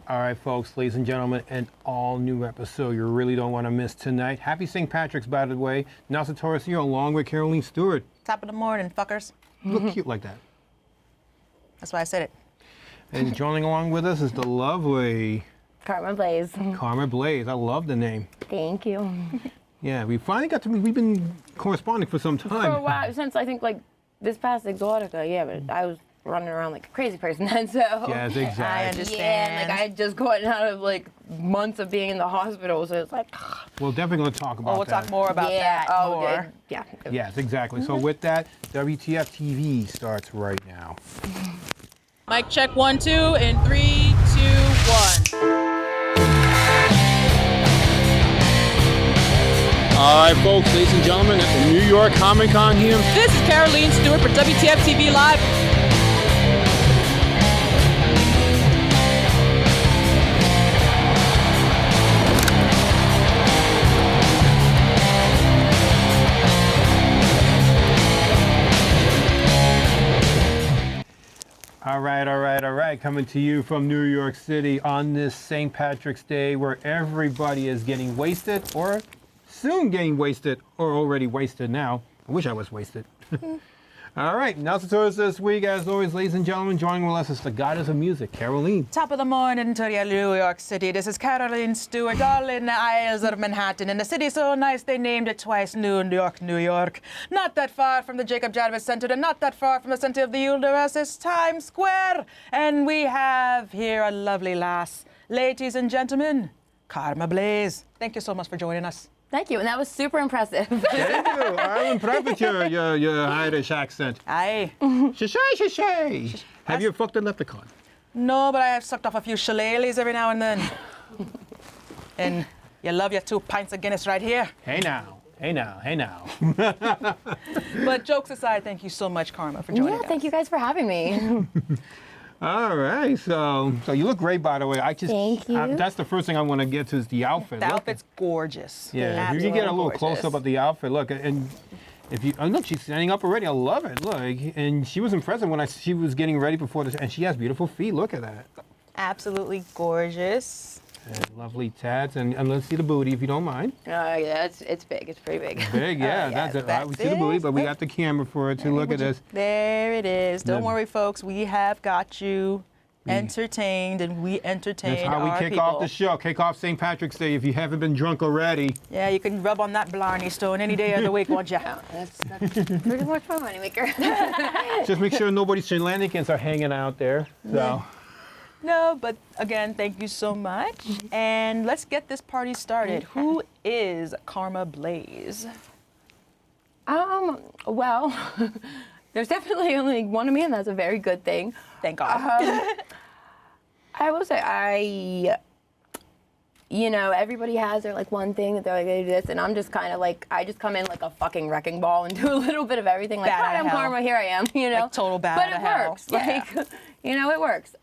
All right, folks, ladies and gentlemen, an all-new episode you really don't want to miss tonight. Happy St. Patrick's, by the way. Now, Torres here, along with Caroleen Stewart. Top of the morning, fuckers. You look cute like that. That's why I said it. And joining along with us is the lovely... Karma Blayze. Karma Blayze. I love the name. Thank you. Yeah, we finally got to meet. We've been corresponding for some time. For a while, since I think like this past Exotica, yeah, but I was running around like a crazy person then, so. Yes, exactly. I understand. Yeah, like I had just gotten out of like months of being in the hospital, so it's like. We're definitely going to talk about that. We'll talk more about that. More. Yeah. Yes, exactly. So with that, WTF TV starts right now. Mic check 1, 2, and 3, 2, 1. All right, folks, ladies and gentlemen, at the New York Comic Con here. This is Caroleen Stewart for WTF TV Live. All right. Coming to you from New York City on this St. Patrick's Day where everybody is getting wasted or soon getting wasted or already wasted now. I wish I was wasted. All right, now to tours this week, as always, ladies and gentlemen, joining with us is the goddess of music, Caroleen. Top of the morning to you, New York City. This is Caroleen Stewart, all in the Isles of Manhattan. And the city so nice they named it twice, New York, New York. Not that far from the Jacob Jarvis Center and not that far from the center of the universe is Times Square. And we have here a lovely lass. Ladies and gentlemen, Karma Blayze. Thank you so much for joining us. Thank you, and that was super impressive. Thank you. I'm impressed with your Irish accent. Aye. Shay. Have you fucked a leprechaun? No, but I have sucked off a few shillelaghs every now and then. And you love your 2 pints of Guinness right here. Hey now. But jokes aside, thank you so much, Karma, for joining us. Yeah, thank you guys for having me. All right, so you look great, by the way. Thank you. That's the first thing I want to get to is the outfit. The outfit's gorgeous. Yeah, if you can get a little close up of the outfit, look, and if you, oh, look, she's standing up already. I love it. Look, and she was impressive when she was getting ready before this, and she has beautiful feet. Look at that. Absolutely gorgeous. And lovely tats, and let's see the booty if you don't mind. Yeah, it's big. It's pretty big. Big, yeah, that's it. We see the booty, but we got the camera for it to look at this. There it is. Don't worry, folks. We have got you entertained, and we entertain That's how we kick off the show. Kick off St. Patrick's Day if you haven't been drunk already. Yeah, you can rub on that Blarney Stone any day of the week, won't you? That's pretty much my moneymaker. Just make sure nobody's shenanigans are hanging out there. So. No, but again, thank you so much. And let's get this party started. Who is Karma Blayze? Well, there's definitely only one of me, and that's a very good thing. Thank God. I will say everybody has their like one thing that they're like, they do this, and I'm just kind of like, I just come in like a fucking wrecking ball and do a little bit of everything. Like, hi, I'm Karma, here I am, Like total bad But it works. Yeah. Like, it works.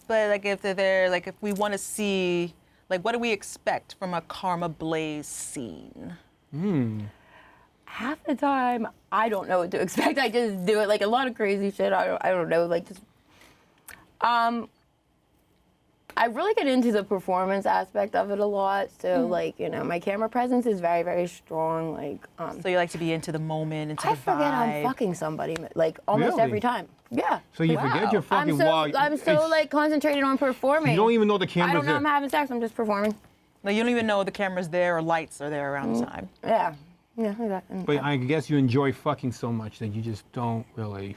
But like if we want to see, like, what do we expect from a Karma Blayze scene? Half the time, I don't know what to expect. I just do it, like a lot of crazy shit. I don't know, like just. I really get into the performance aspect of it a lot. So like, my camera presence is very, very strong. Like, So you like to be into the moment, into the vibe. I forget I'm fucking somebody, like almost every time. Yeah. So you forget you're fucking I'm so like concentrated on performing. You don't even know the camera's I don't know there. I'm having sex. I'm just performing. Like, you don't even know the camera's there or lights are there around the time. Yeah. Yeah, like that. But I guess you enjoy fucking so much that you just don't really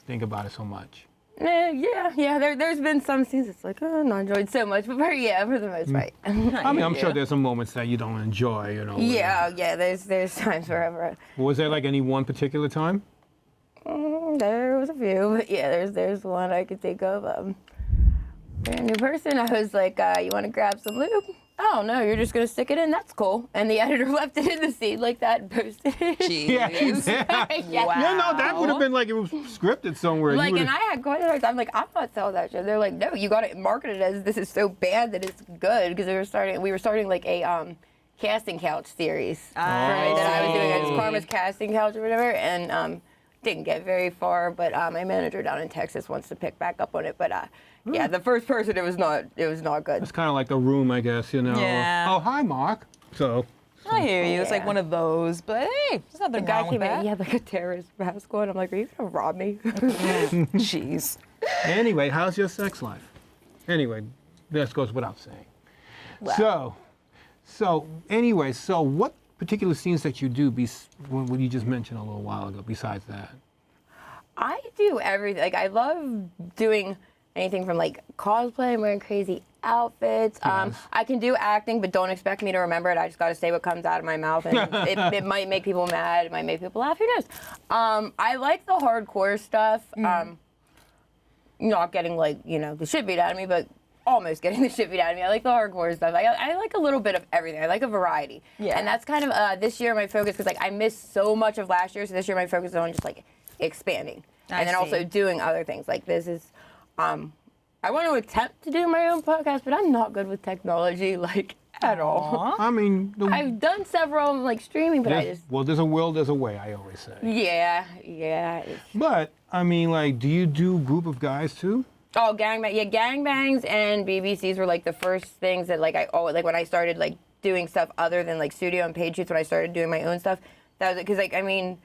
think about it so much. Yeah. There's been some scenes it's like, oh, not enjoyed so much, but for the most part. I mean, I'm sure there's some moments that you don't enjoy, Yeah. There's times wherever. Was there like any one particular time? There was a few, but yeah, there's one I could think of. Brand new person, I was like, you want to grab some lube? Oh, no, you're just going to stick it in? That's cool. And the editor left it in the scene like that and posted it. Jeez. Yeah. Wow. No, that would have been like it was scripted somewhere. Like, and I had quite a hard time. I'm like, I'm not selling that shit. They're like, no, you got to market it as this is so bad that it's good. Because we were starting like a casting couch series. Right, that I was doing. It's Karma's casting couch or whatever. And didn't get very far, but my manager down in Texas wants to pick back up on it. But Yeah, the first person, it was not good. It's kind of like The Room, I guess, you know. Yeah. Oh, hi, Mark. So, I hear you. It's like Yeah. one of those, but hey, there's nothing The guy wrong came with in, that. he had like a terrorist mask on. I'm like, are you gonna rob me? Jeez. anyway, how's your sex life? Anyway, this goes without saying. So anyway, so what particular scenes that you do, what you just mentioned a little while ago, besides that? I do everything. Like, I love doing anything from like cosplay, wearing crazy outfits. Yes. I can do acting, but don't expect me to remember it. I just got to say what comes out of my mouth, and it might make people mad. It might make people laugh. Who knows? I like the hardcore stuff. Not getting like the shit beat out of me, but almost getting the shit beat out of me. I like the hardcore stuff. I like a little bit of everything. I like a variety. Yeah. And that's kind of this year my focus, because like I missed so much of last year. So this year my focus is on just like expanding, and then also doing other things. Like this is. I want to attempt to do my own podcast, but I'm not good with technology, like, at all. I mean, I've done several, like, streaming, but there's a will, there's a way, I always say. Yeah. But, I mean, like, do you do group of guys, too? Oh, gangbangs and BBCs were, like, the first things that, like, when I started, like, doing stuff other than, like, studio and paid shoots, when I started doing my own stuff, that was, because, like, I mean,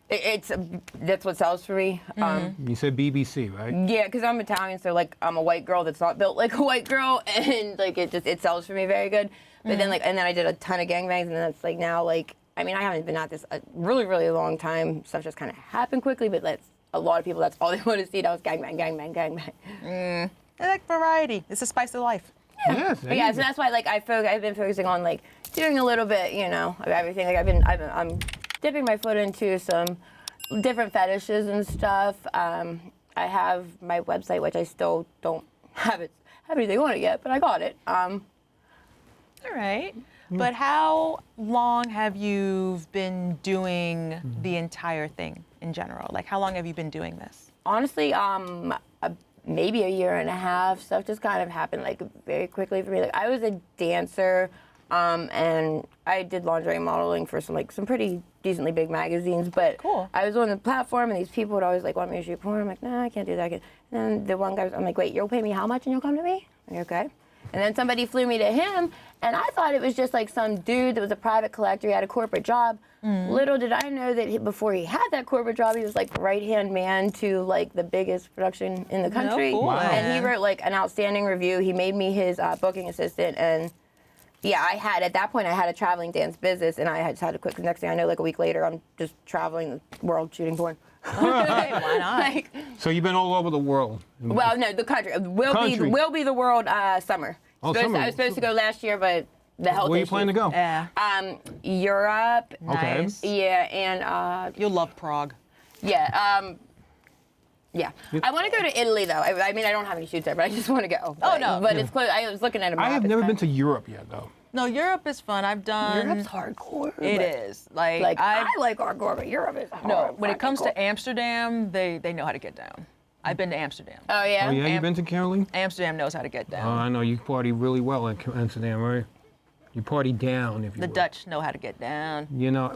that's what sells for me. You said BBC, right? Yeah, because I'm Italian, so like I'm a white girl that's not built like a white girl, and like it sells for me very good. But then and then I did a ton of gangbangs, and then that's like now like I mean I haven't been at this a really long time. Stuff just kind of happened quickly, but a lot of people that's all they want to see now is gangbang. I like variety. It's a spice of life. Yes. But yeah, so that's why like I've been focusing on like doing a little bit, of everything. Like I'm dipping my foot into some different fetishes and stuff. I have my website, which I still don't have anything on it yet, but I got it. All right. But how long have you been doing the entire thing in general? Like, how long have you been doing this? Honestly, maybe a year and a half. Stuff just kind of happened like very quickly for me. Like I was a dancer, and I did lingerie modeling for some pretty decently big magazines. But Cool. I was on the platform, and these people would always like want me to shoot porn. I'm like, nah, I can't do that. And then the one guy I'm like, wait, you'll pay me how much and you'll come to me? I'm like, okay. And then somebody flew me to him, and I thought it was just like some dude that was a private collector. He had a corporate job. Little did I know that before he had that corporate job, he was like right-hand man to like the biggest production in the country. cool. Wow. And he wrote like an outstanding review. He made me his booking assistant, and yeah, at that point I had a traveling dance business, and I just had to quit. 'Cause next thing I know, like a week later, I'm just traveling the world shooting porn. Hey, why not? Like, So you've been all over the world. well, no, the country will be the world summer. Oh, I summer. was supposed to go last year, but the health Where you issue. planning to go? Yeah. Europe. Okay. Nice. Yeah, and You'll love Prague. yeah. Yeah, I want to go to Italy though. I mean, I don't have any shoots there, but I just want to go. Oh, no. But it's close. I was looking at a map. I have never been to Europe yet, though. No, Europe is fun. I've done. Europe's hardcore. It but, is. Like, Like I like hardcore, but Europe is hard. No, when it comes fucking to Amsterdam, they know how to get down. I've been to Amsterdam. cool. Oh yeah. Oh, yeah, you been to Caroline? Amsterdam knows how to get Oh, down. I know. You party really well in Amsterdam, right? You party down, if you The will. Dutch know how to get down. You know,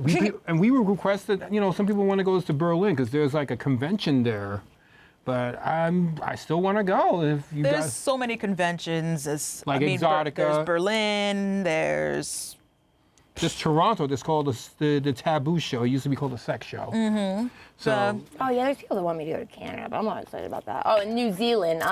and we were requested, some people want to go to Berlin because there's like a convention there. But I still want to go if you There's guys. so many conventions. Like Exotica. There's Berlin. There's There's Toronto. That's called the Taboo Show. It used to be called the Sex Show. Mm-hmm. So Oh yeah, there's people that want me to go to Canada, but I'm not excited about that. Oh, in New Zealand,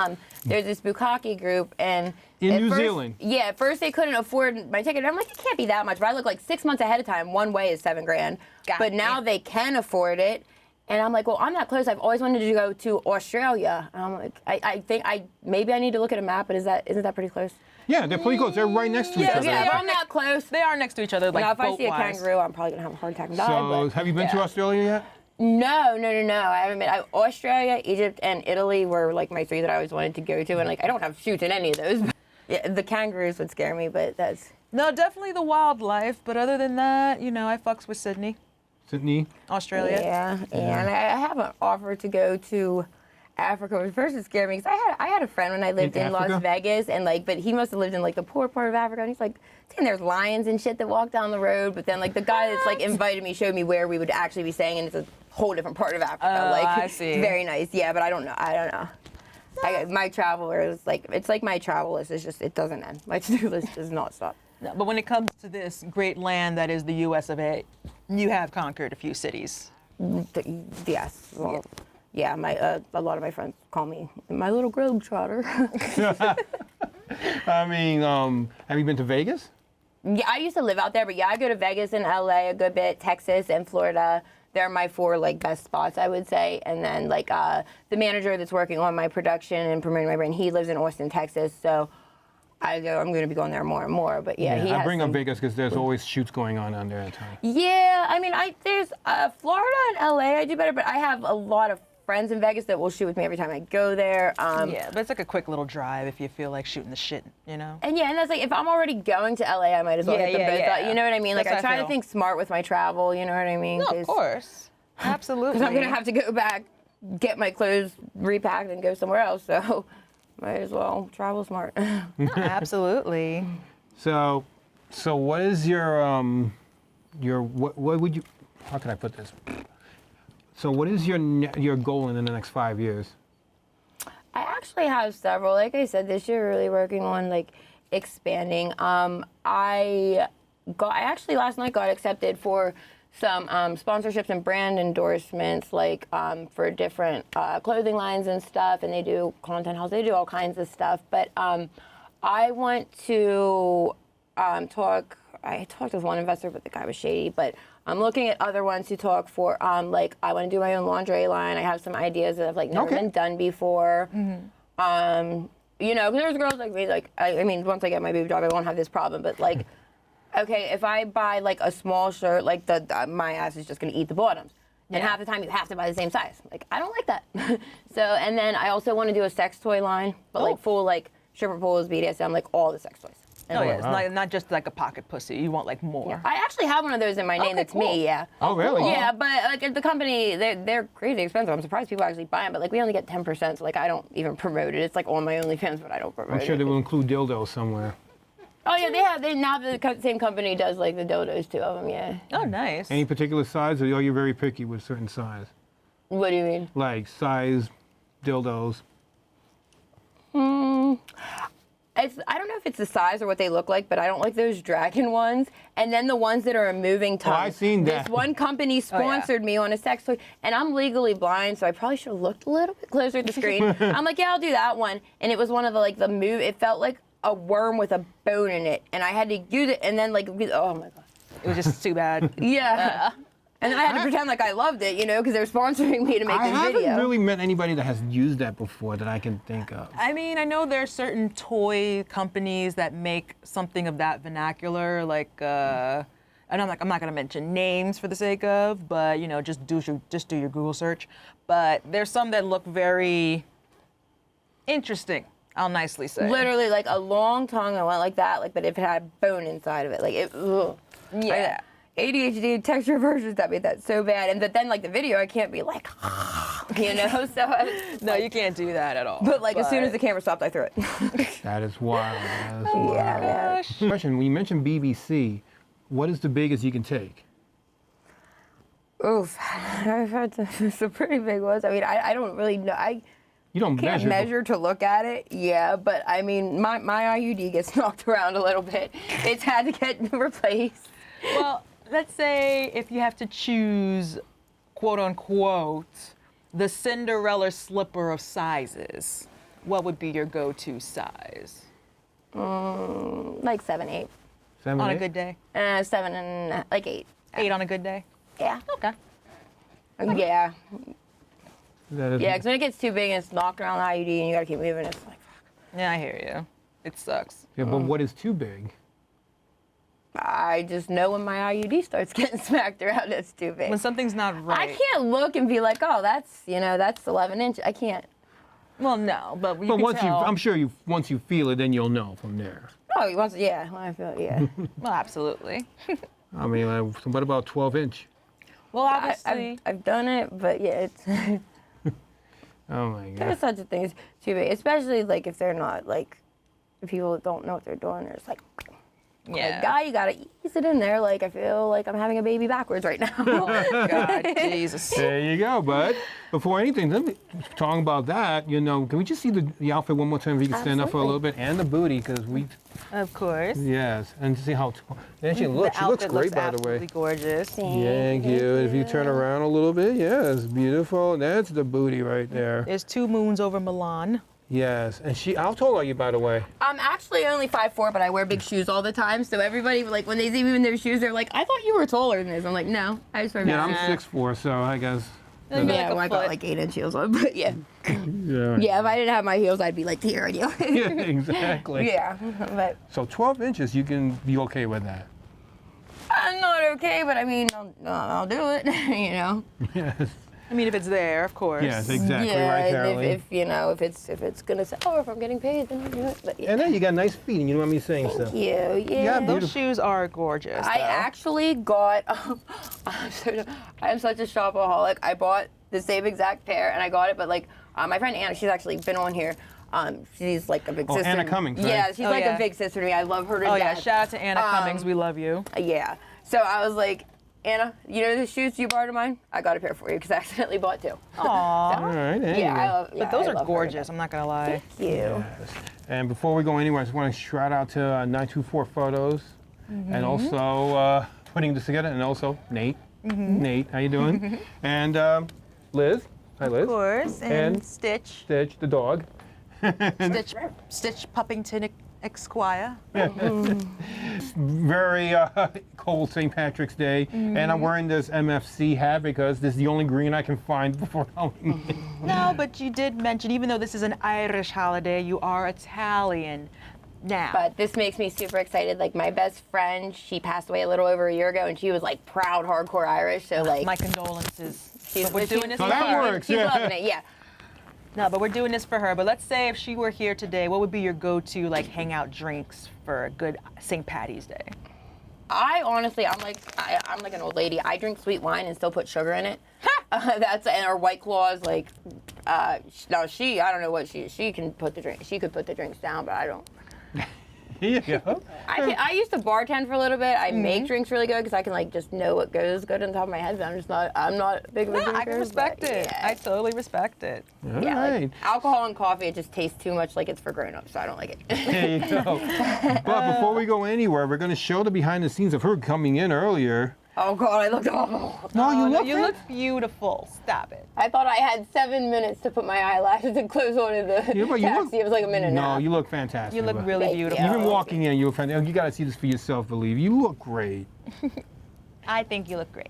there's this bukkake group, and In at New first- Zealand? Yeah, at first they couldn't afford my ticket. And I'm like, it can't be that much. But I look like 6 months ahead of time. One way is $7,000. God But now damn. they can afford it. And I'm like, well, I'm that close. I've always wanted to go to Australia. And I'm like, I think maybe I need to look at a map, but isn't that pretty close? yeah, they're pretty close. They're right next to each Yeah, other. Yeah, they if are I'm that close. they are next to each other, like Now, if I see a boat-wise. kangaroo, I'm probably gonna have a heart attack and die. So but, have you been to yeah. Australia yet? No. I haven't been. Australia, Egypt, and Italy were like my three that I always wanted to go to, and like I don't have shoots in any of those. But, yeah, the kangaroos would scare me, but that's. No, definitely the wildlife. But other than that, I fucks with Sydney, Sydney? Australia. Yeah, and I have an offer to go to Africa, which first it scared me because I had a friend when I lived in Africa? Las Vegas, and but he must have lived in like the poor part of Africa, and he's like, saying there's lions and shit that walk down the road, but then like the guy that's like invited me showed me where we would actually be staying, and it's a whole different part of Africa. Oh, like I see. very nice, yeah, but I don't know. My travel is like, it's like my travel list is just, it doesn't end. My to-do list does not stop. No, but when it comes to this great land that is the U.S. of A., you have conquered a few cities. Yes. Well, yeah, a lot of my friends call me my little globetrotter. I mean, have you been to Vegas? Yeah, I used to live out there, but yeah, I go to Vegas and LA a good bit, Texas and Florida. They're my 4 like best spots, I would say. And then like the manager that's working on my production and promoting my brand, he lives in Austin, Texas. So I'm going to be going there more and more. But yeah, I bring up Vegas because there's always shoots going on there at times. Yeah, I mean, there's Florida and LA. I do better, but I have a lot of friends in Vegas that will shoot with me every time I go there. Yeah, but it's like a quick little drive if you feel like shooting the shit, you know? And yeah, and that's like, if I'm already going to LA, I might as well hit them both. Yeah. You know what I mean? That's Like, I how I try to feel. think smart with my travel, you know what I mean? No, of course. Absolutely. Because I'm going to have to go back, get my clothes repacked, and go somewhere else. So might as well travel smart. No, absolutely. So what is your what would you, how can I put this? So what is your goal in the next 5 years? I actually have several. Like I said, this year really working on like expanding. I actually last night got accepted for some sponsorships and brand endorsements, like for different clothing lines and stuff, and they do content house. They do all kinds of stuff. But I want to talk. I talked with one investor, but the guy was shady. But I'm looking at other ones to talk for. Like I want to do my own lingerie line. I have some ideas that have like never been done before. Mm-hmm. You know, 'cause there's girls like me. Like I mean, once I get my boob job, I won't have this problem. But like. Okay, if I buy like a small shirt, like my ass is just gonna eat the bottoms. And half the time you have to buy the same size. Like, I don't like that. So, and then I also want to do a sex toy line, but like full like stripper poles, BDSM, like all the sex toys. Oh yeah, it's not just like a pocket pussy. You want like more. Yeah. I actually have one of those in my name that's me, yeah. Oh, really? Yeah, but like at the company, they're crazy expensive. I'm surprised people actually buy them, but like we only get 10%, so like I don't even promote it. It's like on my OnlyFans, but I don't promote it. I'm sure they will include dildos somewhere. Oh yeah, now the same company does like the dildos, 2 of them, yeah. Oh, nice. Any particular size, or are you very picky with certain size? What do you mean? Like size, dildos. I don't know if it's the size or what they look like, but I don't like those dragon ones. And then the ones that are a moving tongue. I've seen that. This one company sponsored me on a sex toy, and I'm legally blind, so I probably should have looked a little bit closer at the screen. I'm like, yeah, I'll do that one. And it was one of the move. It felt like a worm with a bone in it, and I had to use it, and then oh my god, it was just too bad. Yeah. And then I had to pretend like I loved it, you know, because they're sponsoring me to make this video. I haven't really met anybody that has used that before that I can think of. I mean, I know there are certain toy companies that make something of that vernacular, like, and I'm not going to mention names for the sake of, but you know, just do your Google search. But there's some that look very interesting. I'll nicely say. Literally, like a long tongue that went like that, like, but if it had bone inside of it, like it. Ugh. Yeah. ADHD texture versions that made that so bad, and but then like the video, I can't be like, you know. So no, you can't do that at all. But like as soon as the camera stopped, I threw it. That is wild. That is wild. Yeah. Question: when you mentioned BBC, what is the biggest you can take? Oof, I've had some pretty big ones. I mean, I don't really know. You don't can't measure to look at it, yeah, but I mean, my IUD gets knocked around a little bit. It's had to get replaced. Well, let's say if you have to choose, quote unquote, the Cinderella slipper of sizes, what would be your go-to size? Like 7, 8. 7, On 8? a good day? 7 and like 8. 8 on a good day? Yeah. Okay. Yeah. That is, Yeah, because when it gets too big and it's knocked around the IUD and you gotta keep moving, it's like, fuck. Yeah, I hear you. It sucks. Yeah, but what is too big? I just know when my IUD starts getting smacked around, it's too big. When something's not right. I can't look and be like, oh, that's 11 inches. I can't. Well, no, but you But can once tell. I'm sure once you feel it, then you'll know from there. Oh, he wants, yeah, when I feel it, yeah. Well, absolutely. I mean, what about 12-inch? Well, obviously. I've done it, but yeah, it's Oh my God. there's such a thing as too big, especially like if they're not like if people don't know what they're doing. There's like Yeah. Like, guy, you gotta ease it in there. Like, I feel like I'm having a baby backwards right now. Oh, God, Jesus. There you go, bud. Before anything, let me talk about that. You know, can we just see the outfit one more time if you can stand up for a little bit? And the booty, because we... Of course. Yes, and see how... And she looks great, by the way. Absolutely gorgeous. Thank you. If you turn around a little bit, yes, beautiful. That's the booty right there. There's 2 moons over Milan. Yes, and how tall are you, by the way? I'm actually only 5'4", but I wear big shoes all the time. So everybody, like, when they see me in their shoes, they're like, I thought you were taller than this. I'm like, no, I just wear big Yeah, I'm shoes. 6'4", so I guess... Maybe like Yeah, a well, I got foot. like 8-inch heels on, but yeah. Yeah, Yeah, if I didn't have my heels, I'd be like here on you. yeah, exactly. Yeah, but So 12 inches, you can be okay with that. I'm not okay, but I mean, I'll do it, you know. Yes. I mean, if it's there, of course. Yes, exactly yeah, right, and Caroline. if you know, if it's gonna sell or if I'm getting paid, then I'll do it. But yeah. And then you got nice feet, and you know what I mean saying stuff. Thank you. Yeah. Those shoes are gorgeous. I though. actually got. I'm such a shopaholic. I bought the same exact pair, and I got it, but like my friend Anna, she's actually been on here. She's like a big sister. Anna Cummings, right? Yeah, she's like yeah. a big sister to me. I love her to Oh, death. yeah. Shout out to Anna Cummings. We love you. Yeah. So I was like, Anna, you know the shoes you borrowed of mine? I got a pair for you because I accidentally bought 2. Aww. All right, there you Yeah, go. I love. But those I are love her to gorgeous. death. I'm not going to lie. Thank you. Yes. And before we go anywhere, I just want to shout out to 924 Photos, and also putting this together, and also Nate. Nate, how you doing? And Liz. Hi, Liz. Of course. And Stitch. Stitch, the dog. Stitch Puppington Esquire. Very cold St. Patrick's Day, and I'm wearing this MFC hat because this is the only green I can find before Halloween. No, but you did mention, even though this is an Irish holiday, you are Italian now. But this makes me super excited. Like my best friend, she passed away a little over a year ago, and she was like proud hardcore Irish. So like, my condolences. she's We're doing this So for that her. works. She's Yeah. loving it. Yeah. No, but we're doing this for her. But let's say if she were here today, what would be your go-to like hangout drinks for a good St. Patty's Day? I honestly, I'm like an old lady. I drink sweet wine and still put sugar in it. And our White Claws, like, no, I don't know what she can put the drink. She could put the drinks down, but I don't. Here you go. I used to bartend for a little bit. I make drinks really good because I can like just know what goes good on top of my head. But I'm not big of a drinker. I can respect but it. yeah. I totally respect it. All Yeah, right. like alcohol and coffee, it just tastes too much like it's for grown-ups, so I don't like it. There you go. But before we go anywhere, we're going to show the behind the scenes of her coming in earlier. Oh God, I looked awful. No, you look You look beautiful. Stop it. I thought I had 7 minutes to put my eyelashes and clothes on in the Yeah, but you taxi. look- It was like a minute and a No, half. you look fantastic. You look But really Thank you. beautiful. Even walking in, you look fantastic. You got to see this for yourself, believe. You look great. I think you look great.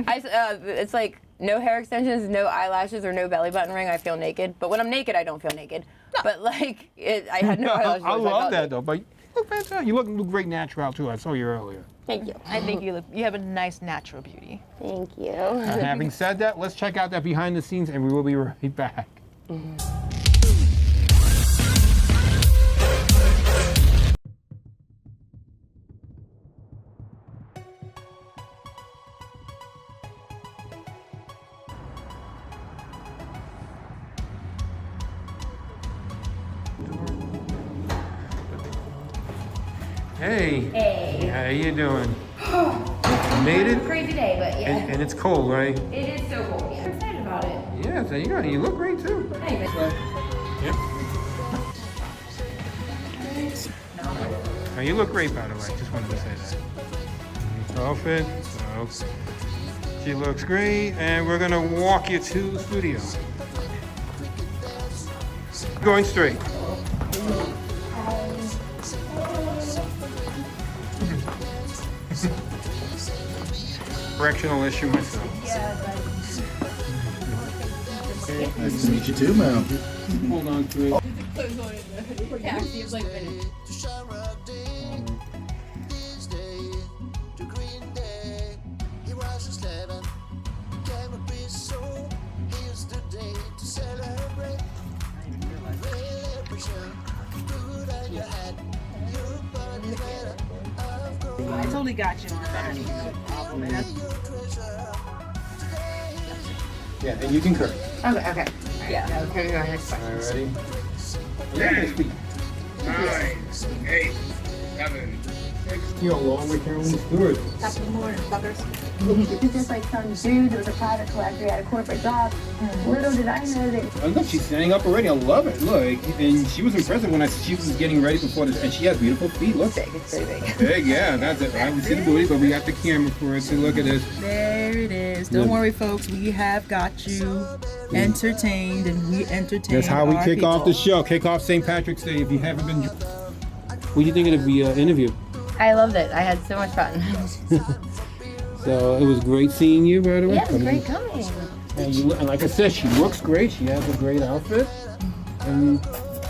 It's like no hair extensions, no eyelashes, or no belly button ring. I feel naked. But when I'm naked, I don't feel naked. But like, I had no eyelashes. I so love felt that naked. though. But you look fantastic. You look great natural too. I saw you earlier. Thank you. I think you have a nice natural beauty. Thank you. Having said that, let's check out that behind the scenes, and we will be right back. Hey. Hey. How you doing? Made it? Crazy day, but yeah. And it's cold, right? It is so cold. Yeah. I'm excited about it. Yeah, there you go. You look great too. Hey, Yep. Oh, you look great, by the way. Just wanted to say that. Nice outfit. So she looks great, and we're gonna walk you to the studio. Going straight. Correctional issue myself. Nice to meet you too, ma'am. Hold on to it. taxi is like I totally got you. Yeah, and you can curse. Okay. Yeah. Okay. Go ahead. All right, ready? Yeah, nice feet. 9, 8, You're along with Caroleen Stewart. Top of the morning, fuckers. It's just like some dude that was a private collector, he had a corporate job. Little did I know that. Oh, look, she's standing up already. I love it. Look, and she was impressive when she was getting ready before this, and she has beautiful feet. Look. Big, it's pretty big. Big, yeah, that's it. I would see the booty, but we got the camera for it. So look at this. There it is. Don't worry, folks. We have got you entertained, and we entertain. That's how we our kick off people. the show. Kick off St. Patrick's Day. If you haven't been, what do you think of the interview? I loved it. I had so much fun. So it was great seeing you, by the way. Yeah, it was great coming. And like I said, she looks great. She has a great outfit. And,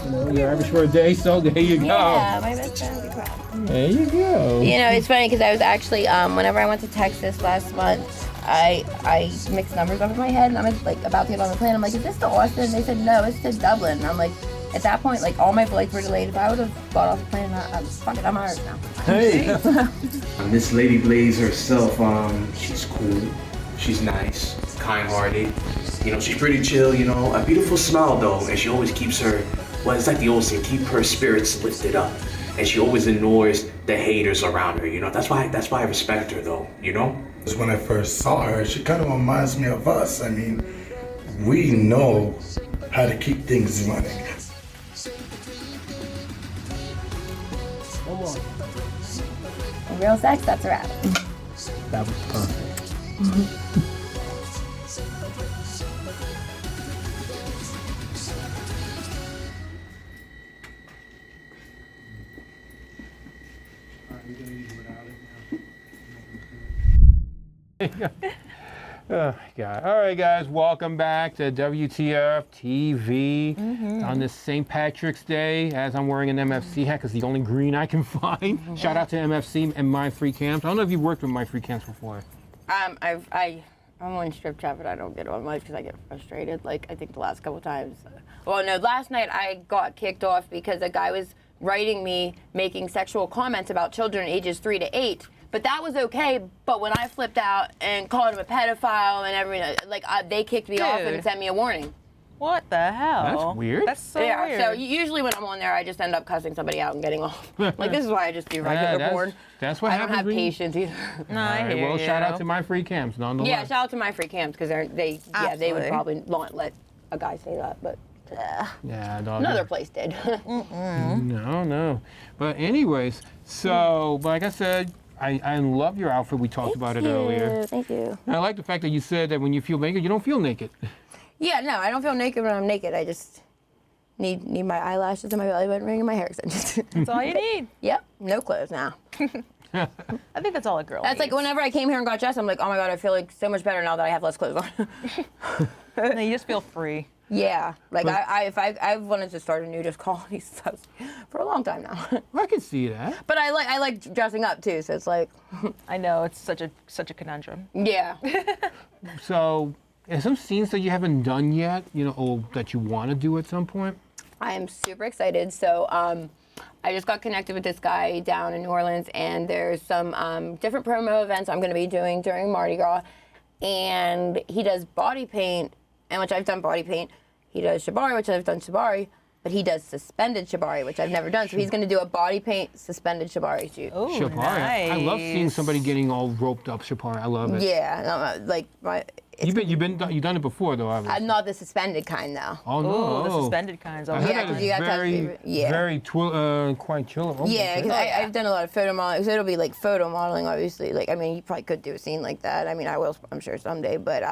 you know, you're average for a day, so there you go. Yeah, my best friend will be proud. There you go. You know, it's funny because I was actually, whenever I went to Texas last month, I mixed numbers up in my head, and I'm like about to get on the plane. I'm like, is this to Austin? And they said, no, it's to Dublin. And I'm like, at that point, like, all my flights were delayed. If I would have got off the plane, fuck it, I'm Irish now. Hey. Miss Lady Blayze herself, she's cool, she's nice, kind-hearted. You know, she's pretty chill, you know, a beautiful smile though, and she always keeps her, well, it's like the old saying, keep her spirits lifted up. And she always ignores the haters around her, you know. That's why I respect her though, you know? When I first saw her, she kind of reminds me of us. I mean, we know how to keep things running. Real sex, that's a wrap. That was perfect. Oh, God. All right, guys, welcome back to WTF TV on this St. Patrick's Day, as I'm wearing an MFC hat because the only green I can find. Shout out to MFC and My Free Camps. I don't know if you've worked with My Free Camps before. I'm on strip chat, but I don't get on much because I get frustrated. Like, I think the last couple times. Well, no, last night I got kicked off because a guy was writing me making sexual comments about children ages 3 to 8. But that was okay. But when I flipped out and called him a pedophile and everything, like, they kicked me off and sent me a warning. What the hell? That's weird. That's so Yeah, weird. so usually when I'm on there, I just end up cussing somebody out and getting off. Like, this is why I just do regular porn. That's what I don't happens. have when you- patience either. No, I All right, hear well, you. shout out to My Free Camps, nonetheless. Yeah, shout out to My Free Camps because they would Absolutely. probably not let a guy say that, but Yeah, dog. another place did. No. But anyways, so like I said, I love your outfit. We talked about it earlier. Thank you. And I like the fact that you said that when you feel naked, you don't feel naked. Yeah, no, I don't feel naked when I'm naked. I just need my eyelashes and my belly button ring and my hair extensions. That's all you need. Yep, no clothes now. I think that's all a girl That's like needs. whenever I came here and got dressed, I'm like, oh my God, I feel like so much better now that I have less clothes on. No, you just feel free. Yeah, like I've wanted to start a nudist colony stuff for a long time now. I can see that. But I like dressing up too, so it's like, I know, it's such a conundrum. yeah. So, are some scenes that you haven't done yet, you know, or that you want to do at some point? I am super excited. So I just got connected with this guy down in New Orleans, and there's some different promo events I'm going to be doing during Mardi Gras. And he does body paint, and which I've done body paint. He does shibari, which I've done shibari. But he does suspended shibari, which I've never done. So he's going to do a body paint suspended shibari shoot. Oh, Shapari. nice. I love seeing somebody getting all roped up. Shapari, I love it. Yeah, no, like You've done it before though, obviously. I'm not the suspended kind though. Oh no. Oh, the suspended kinds. I Oh, heard Yeah, that 'cause is you got to have very, favorite- yeah. very quite chill. Oh, Yeah, okay. because I've done a lot of photo modeling, so it'll be like photo modeling, obviously. Like, I mean, you probably could do a scene like that. I mean, I will, I'm sure someday, but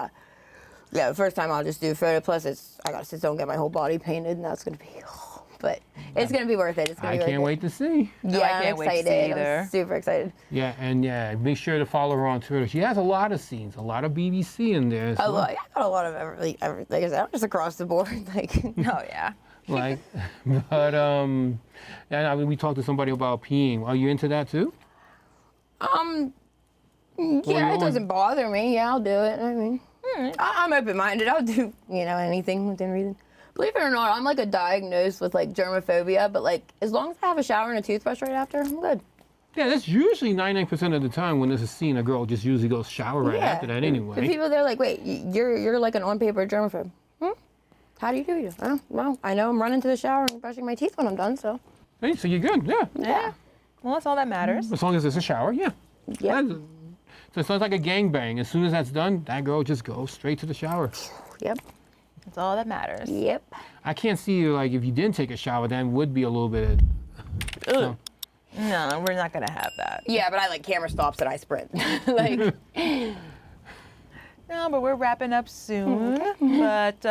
yeah, the first time I'll just do photo. Plus, I gotta sit down and get my whole body painted, and that's gonna be, but it's gonna be worth it. It's gonna I be worth can't it. wait to see. Yeah, I I'm can't wait to see excited. either. I'm super excited. Yeah, and yeah, make sure to follow her on Twitter. She has a lot of scenes, a lot of BBC in there. as well. I got a lot of everything. Like I said, I'm just across the board. Like, Oh, yeah. Like, but and I mean, we talked to somebody about peeing. Are you into that too? yeah, it on. doesn't bother me. Yeah, I'll do it. I mean, I'm open-minded. I'll do, anything within reason. Believe it or not, I'm like diagnosed with like germophobia, but like as long as I have a shower and a toothbrush right after, I'm good. Yeah, that's usually 99% of the time when there's a scene, a girl just usually goes shower right Yeah. after that The anyway. people, they're like, wait, you're like an on-paper germaphobe. How do you do it? Well, I know I'm running to the shower and brushing my teeth when I'm done, so. Hey, so you're good, yeah. Yeah. Well, that's all that matters. As long as there's a shower, yeah. Yep. So it's not like a gangbang. As soon as that's done, that girl just goes straight to the shower. Yep. That's all that matters. Yep. I can't see you, like, if you didn't take a shower, then would be a little bit. No, we're not gonna have that. Yeah, but I like camera stops and I sprint. Like, No, but we're wrapping up soon. But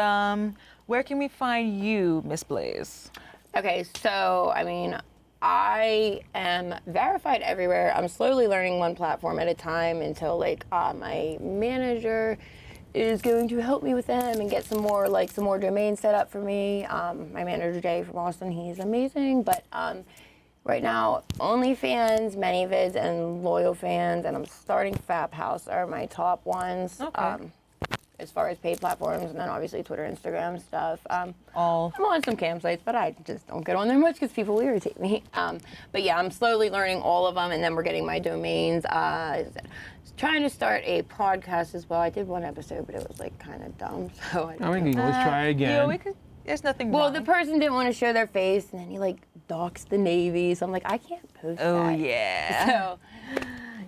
where can we find you, Miss Blayze? okay, so I mean, I am verified everywhere. I'm slowly learning one platform at a time until like my manager is going to help me with them and get some more domains set up for me. My manager Jay from Austin, he's amazing. But right now, OnlyFans, ManyVids, and Loyal Fans, and I'm starting Fap House are my top ones. Okay. As far as paid platforms, and then obviously Twitter, Instagram stuff. All. I'm on some cam sites, but I just don't get on there much because people irritate me. But yeah, I'm slowly learning all of them, and then we're getting my domains. Trying to start a podcast as well. I did one episode, but it was like kind of dumb, so I I mean, you can always try again. Yeah, we could. There's nothing Well, wrong. the person didn't want to show their face, and then he like doxed the Navy, so I'm like, I can't post Oh that. yeah. So,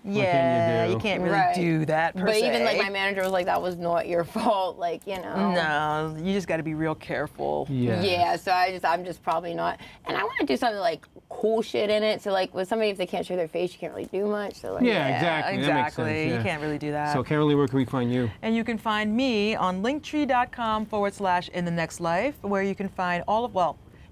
Yeah, do? you can't really Right. do that per but se. even like my manager was like, that was not your fault, like, you know. No, you just got to be real careful. Yeah. Yeah, so I'm just probably not. And I want to do something like cool shit in it. So like with somebody, if they can't show their face, you can't really do much. So like, Yeah, exactly. That makes sense, Exactly. yeah. You can't really do that. So, Carolee, where can we find you? And you can find me on linktree.com/in-the-next-life, where you can find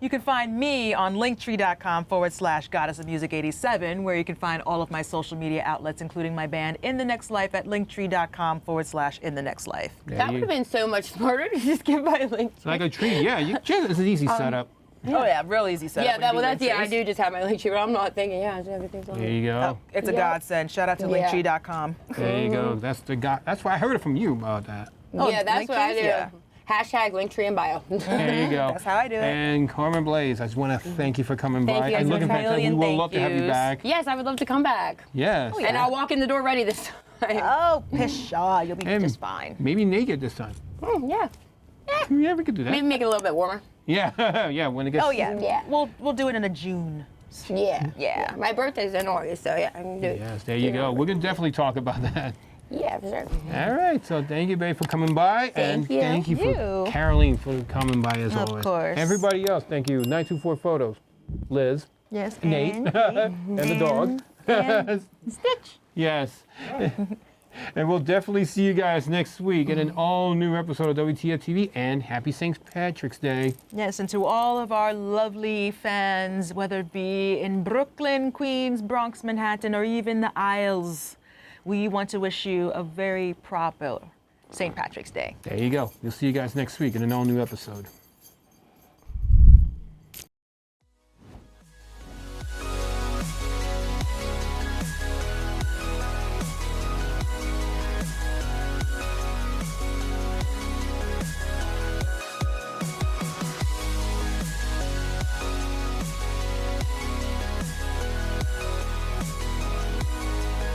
you can find me on linktree.com/goddessofmusic87, where you can find all of my social media outlets, including my band In the Next Life at linktree.com/in-the-next-life. that would have been so much smarter to just give my link. Like a tree, yeah. It's an easy setup. Oh yeah, real easy setup. Yeah, when you do that's I Linktree. do just have my link tree, but I'm not thinking, everything's on There there. you go. Oh, it's a Yeah. godsend. Shout out to Yeah. linktree.com. There you go. That's the guy. That's why I heard it from you about that. Oh, Yeah, that's what I Linktree? do. Yeah. Hashtag Linktree in bio. There you go. That's how I do it. And Karma Blayze, I just want to thank you for coming Thank by. you, And looking Carolee, fantastic. We and will thank love to have you yous. back. Yes, I would love to come back. Yes. Oh, yeah. And I'll walk in the door ready this time. Oh, pshaw, you'll be And just fine. Maybe naked this time. Yeah. Yeah, we could do that. Maybe make it a little bit warmer. Yeah, yeah. When it gets. Oh yeah. Yeah. We'll do it in a June. Yeah. Yeah. My birthday's in August, so yeah, I can do it. Yes, there you go. We're gonna definitely talk about that. Yeah, for sure. All right. So thank you, babe, for coming by, and you. thank you for You. Caroleen for coming by as Of always. course. Everybody else, thank you. 924 Photos, Liz, Yes. Nate, and the dog. Stitch. Yes. And we'll definitely see you guys next week in an all-new episode of WTF TV, and happy St. Patrick's Day. Yes, and to all of our lovely fans, whether it be in Brooklyn, Queens, Bronx, Manhattan, or even the Isles, we want to wish you a very proper St. Patrick's Day. There you go. We'll see you guys next week in an all-new episode.